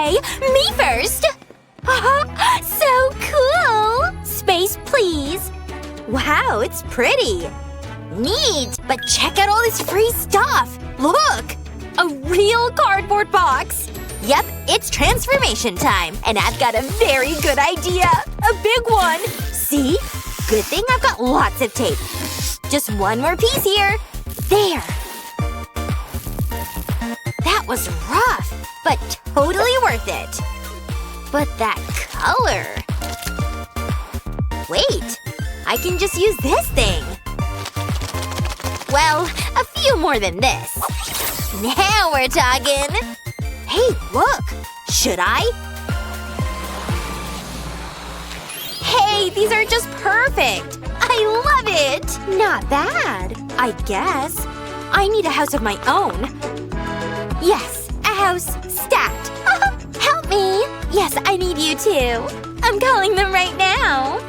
Okay, me first! So cool! Space, please. Wow, it's pretty. Neat! But check out all this free stuff! Look! A real cardboard box! Yep, it's transformation time. And I've got a very good idea! A big one! See? Good thing I've got lots of tape. Just one more piece here. There. That was rough, but totally worth it. But that color… Wait. I can just use this thing. Well, a few more than this. Now we're talking! Hey, look! Should I? Hey, these are just perfect! I love it! Not bad, I guess. I need a house of my own. Yes, a house stat. Help me! Yes, I need you too. I'm calling them right now.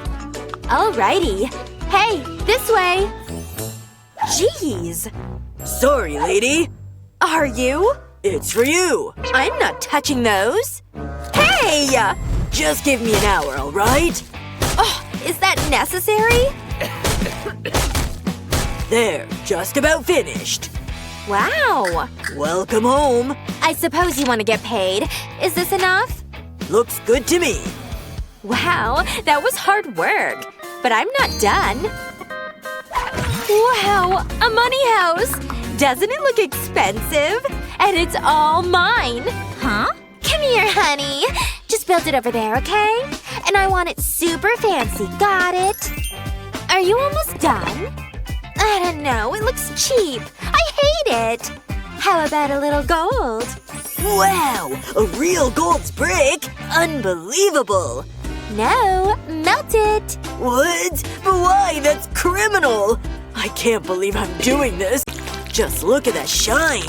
Alrighty. Hey, this way. Jeez. Sorry, lady. Are you? It's for you. I'm not touching those. Hey! Just give me an hour, alright? Oh, is that necessary? There, just about finished. Wow. Welcome home. I suppose you want to get paid. Is this enough? Looks good to me. Wow, that was hard work. But I'm not done. Wow, a money house! Doesn't it look expensive? And it's all mine. Huh? Come here, honey. Just build it over there, okay? And I want it super fancy, got it? Are you almost done? I don't know, it looks cheap. I hate it. How about a little gold? Wow! A real gold brick? Unbelievable! No, melt it. What? But why? That's criminal! I can't believe I'm doing this. Just look at that shine.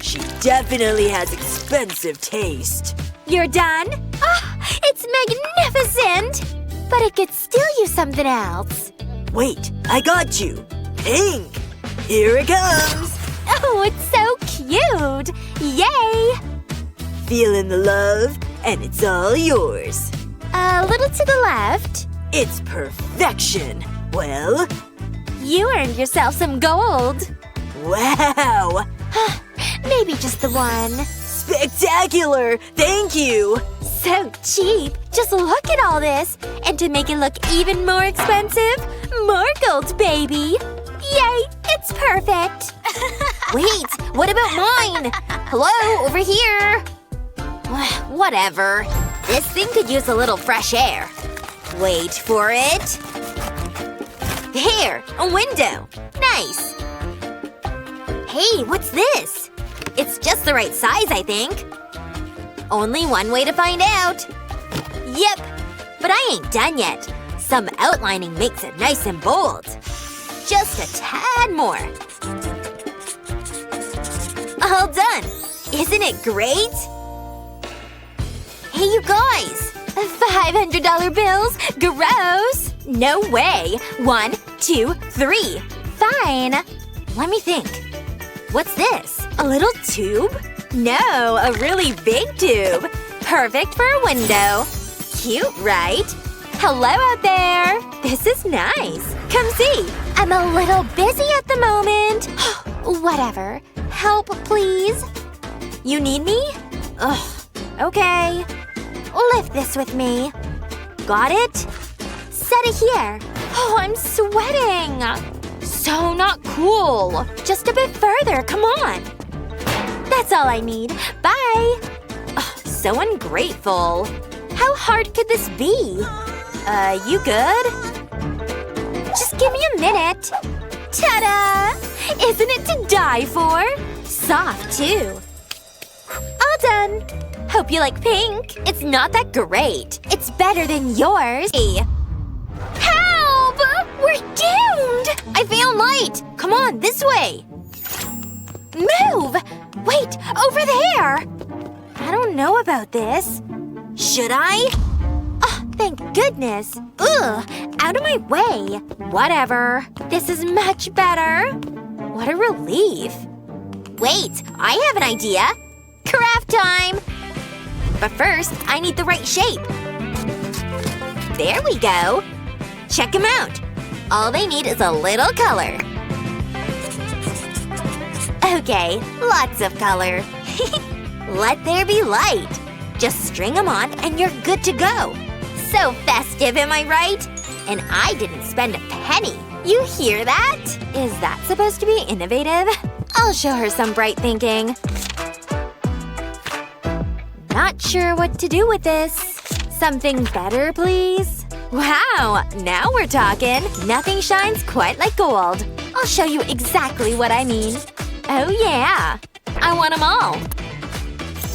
She definitely has expensive taste. You're done? Oh, it's magnificent! But it could still use something else. Wait, I got you. Pink! Here it comes! Oh, it's so cute! Yay! Feeling the love, and it's all yours. A little to the left. It's perfection. Well… You earned yourself some gold. Wow! Maybe just the one. Spectacular! Thank you! So cheap. Just look at all this. And to make it look even more expensive, more gold, baby. Yay! It's perfect. Wait, what about mine? Hello, over here. Whatever. This thing could use a little fresh air. Wait for it. There! A window! Nice! Hey, what's this? It's just the right size, I think. Only one way to find out. Yep. But I ain't done yet. Some outlining makes it nice and bold. Just a tad more. All done! Isn't it great? Hey, you guys! $500 bills? Gross! No way! 1, 2, 3. Fine. Let me think. What's this? A little tube? No, a really big tube. Perfect for a window. Cute, right? Hello out there! This is nice. Come see. I'm a little busy at the moment. Whatever. Help, please? You need me? Ugh. Okay. Lift this with me. Got it? Set it here. Oh, I'm sweating. So not cool. Just a bit further, come on. That's all I need. Bye. Oh, so ungrateful. How hard could this be? You good? Just give me a minute. Ta-da! Isn't it to die for? Soft, too. All done. Hope you like pink. It's not that great. It's better than yours. Hey. Help! We're doomed! I found light! Come on, this way! Move! Wait, over there! I don't know about this. Should I? Oh, thank goodness. Ugh, out of my way. Whatever. This is much better. What a relief. Wait, I have an idea. Craft time! But first, I need the right shape. There we go. Check them out. All they need is a little color. Okay, lots of color. Let there be light. Just string them on and you're good to go. So festive, am I right? And I didn't spend a penny. You hear that? Is that supposed to be innovative? I'll show her some bright thinking. Not sure what to do with this. Something better, please? Wow, now we're talking. Nothing shines quite like gold. I'll show you exactly what I mean. Oh yeah! I want them all.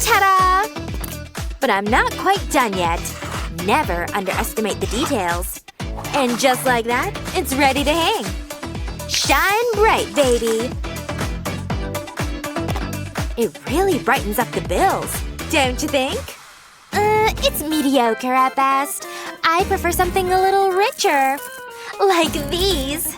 Ta-da! But I'm not quite done yet. Never underestimate the details. And just like that, it's ready to hang. Shine bright, baby! It really brightens up the bills, don't you think? It's mediocre at best. I prefer something a little richer. Like these.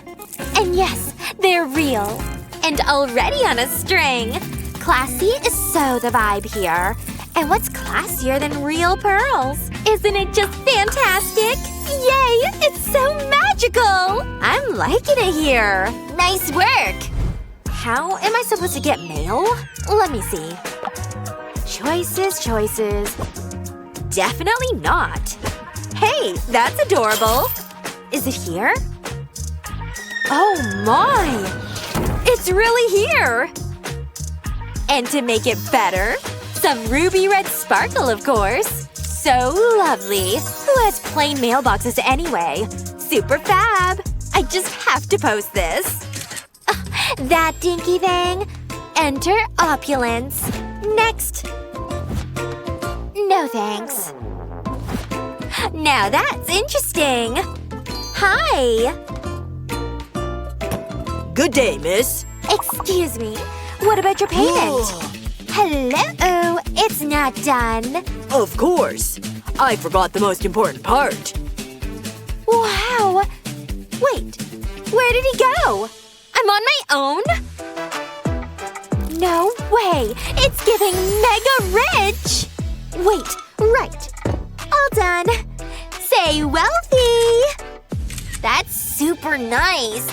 And yes, they're real. And already on a string. Classy is so the vibe here. And what's classier than real pearls? Isn't it just fantastic? Yay! It's so magical! I'm liking it here. Nice work! How am I supposed to get mail? Let me see. Choices, choices. Definitely not. Hey, that's adorable. Is it here? Oh my! It's really here! And to make it better, some ruby red sparkle, of course. So lovely. Who has plain mailboxes anyway? Super fab. I just have to post this. That dinky thing. Enter opulence. Next. No thanks. Now that's interesting. Hi. Good day, miss. Excuse me. What about your payment? Hello. It's not done. Of course. I forgot the most important part. Wow. Wait. Where did he go? I'm on my own? No way. It's giving mega rich. Wait. Right. All done. Say wealthy. That's super nice.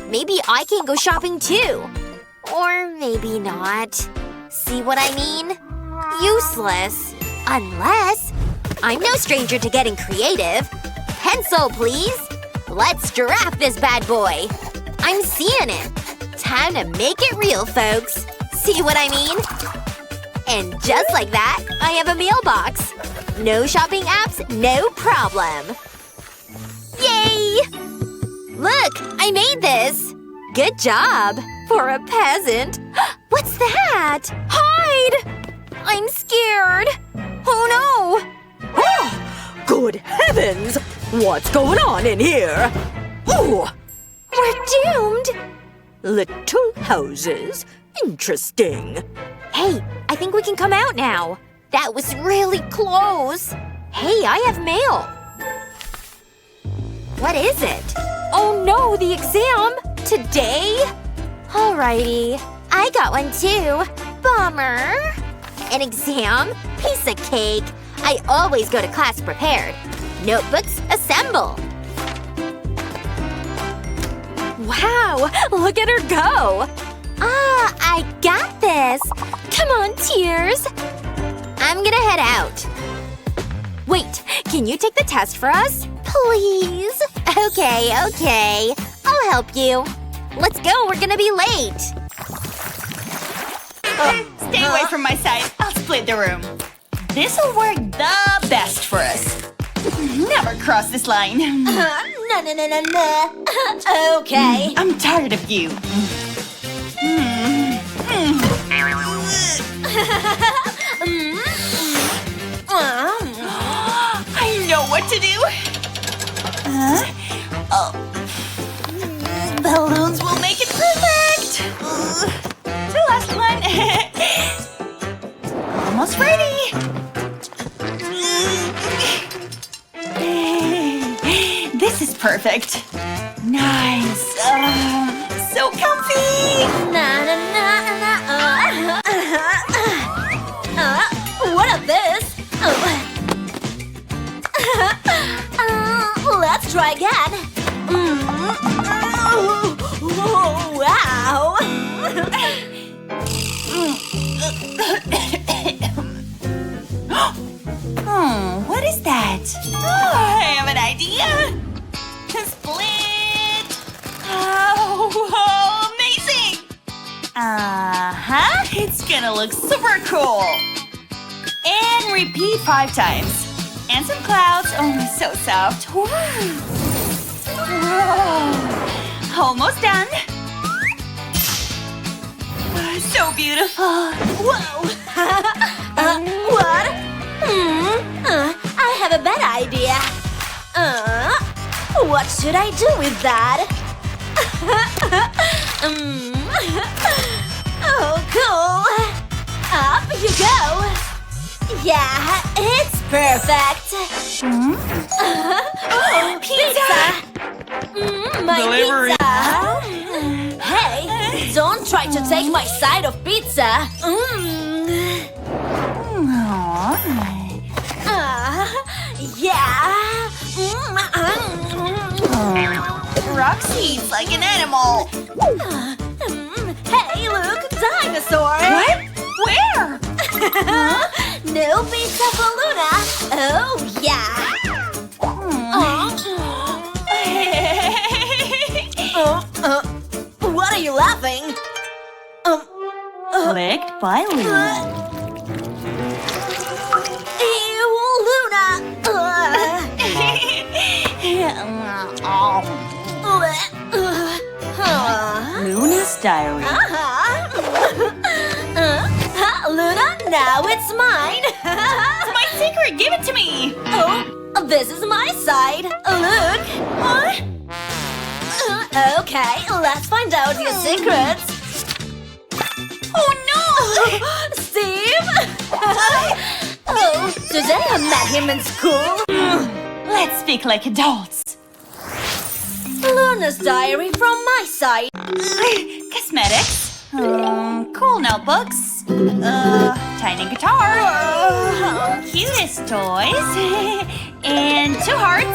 Maybe I can go shopping too. Or maybe not. See what I mean? Useless. Unless… I'm no stranger to getting creative. Pencil, please. Let's giraffe this bad boy. I'm seeing it. Time to make it real, folks. See what I mean? And just like that, I have a mailbox. No shopping apps, no problem. Yay! Look, I made this. Good job. For a peasant. What's that? Hide! I'm scared. Oh no! Oh! Good heavens! What's going on in here? Ooh! We're doomed! Little houses. Interesting. Hey, I think we can come out now. That was really close. Hey, I have mail. What is it? Oh no, the exam! Today? Alrighty. I got one too. Bummer. An exam? Piece of cake. I always go to class prepared. Notebooks, assemble. Wow, look at her go. Ah, I got this. Come on, Tears. I'm gonna head out. Wait, can you take the test for us? Please? Okay. I'll help you. Let's go, we're gonna be late. Stay away from my side. I'll split the room. This'll work the best for us. Never cross this line. No. Okay. I'm tired of you. I know what to do. Balloons will make it perfect. The last one. Almost ready. This is perfect. Nice. So comfy. What of this? again. Oh, wow. What is that? Oh, I have an idea. Split. Oh, amazing. It's gonna look super cool. And repeat 5 times. And some clouds. Oh, so soft. Whoa. Almost done. So beautiful. Whoa. What? I have a better idea. What should I do with that? Oh, cool. Up you go. Yeah, it's perfect. Oh, pizza. My Delivery. pizza. Hey, don't try to take my side of pizza. Yeah. Roxy's like an animal. Hey, look, dinosaur. What? Where? No pizza for Luna. Oh, yeah. What are you laughing? Clicked by Luna. Ew, Luna. Luna's diary. Luna, now it's mine. It's my secret. Give it to me. Oh, this is my side. Look. What? Okay, let's find out your secrets. Oh no! Steve? Oh, today I met him in school. Let's speak like adults. Luna's diary from my side. Cosmetics. Cool notebooks. Tiny guitar. Cutest toys. And 2 hearts.